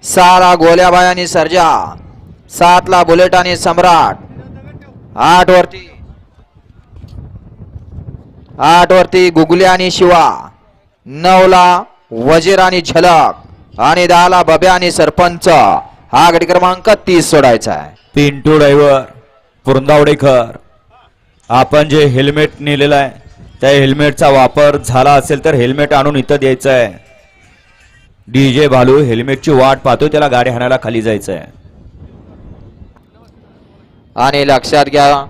6 ला गोल्याबाई आणि सर्जा, 7 ला बुलेट आणि सम्राट, 8 वरती गुगल्या आणि शिवा, 9 ला वजीर आणि झलक आणि 10 ला बब्या आणि सरपंच. हा गडी क्रमांक 30 सोडायचा आहे. पिंटू ड्रायव्हर पुरंदावडेकर, आपण जे हेल्मेट नेलेलं आहे त्या हेल्मेटचा वापर झाला असेल तर हेल्मेट आणून इथं द्यायचं आहे. डीजे भालू हेल्मेटची वाट पाहतो, त्याला गाडी हाणायला खाली जायचं आहे. आणि लक्षात घ्या,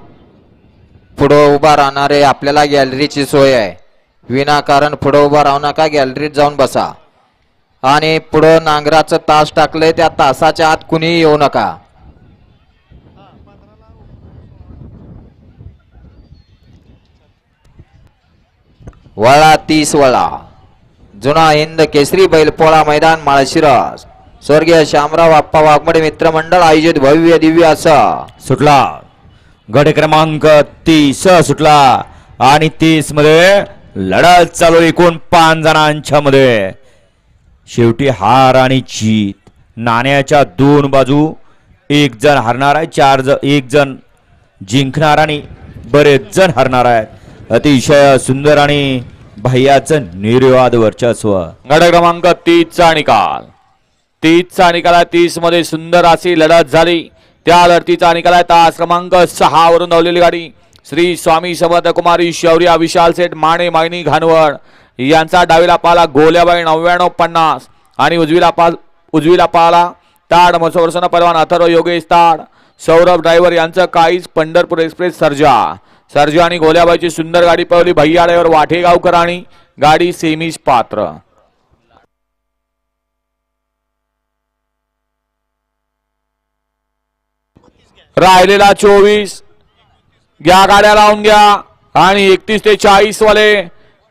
पुढे उभा राहणारे आपल्याला गॅलरीची सोय आहे. विनाकारण पुढे उभा राहू नका, गॅलरीत जाऊन बसा. आणि पुढे नांगराचं तास टाकलंय, त्या तासाच्या आत कुणी येऊ नका. वळा 30 वळा. जुना हिंद केसरी बैलपोळा मैदान माळशिरस, स्वर्गीय शामराव आप्पा वाघमोडे मित्रमंडळ आयोजित भव्य दिव्य असं सुटला. गट क्रमांक 30 सुटला आणि 30 मध्ये लढत चालू एकूण 5 जणांच्या मध्ये. शेवटी हार आणि जीत, नाण्याच्या 2 बाजू. एक जण हरणार आहे, एक जण जिंकणार आणि बरेच जण हरणार आहेत. अतिशय सुंदर आणि भैयाचं निर्विवाद वर्चस्व. गट क्रमांक 30 चा निकाल. 30 चा निकाल आहे. 30 मध्ये सुंदर अशी लढत झाली. त्या लढतीचा निकाल आहे तास क्रमांक 6 वरून धावलेली गाडी श्री स्वामी समर्थ कुमारी शौर्या विशाल सेठ माने मायनी घानवड यांचा डावीला पाला गोल्याबाई 9950 आणि उजवीला पाला ताड मसोवर्सन परवान अथर्व योगेश ताड सौरभ ड्रायव्हर यांचं काहीच पंढरपूर एक्सप्रेस सर्जा आणि गोल्याबाईची सुंदर गाडी पळवली भैया ड्रायव्हर वाठेगावकर आणि गाडी सेमीस पात्र. राहिलेला 24 घ्या, गाड्या लावून घ्या आणि 31 ते 40 वाले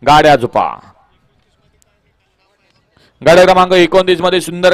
गाड्या झुपा. गाड्या क्रमांक 29 मध्ये सुंदर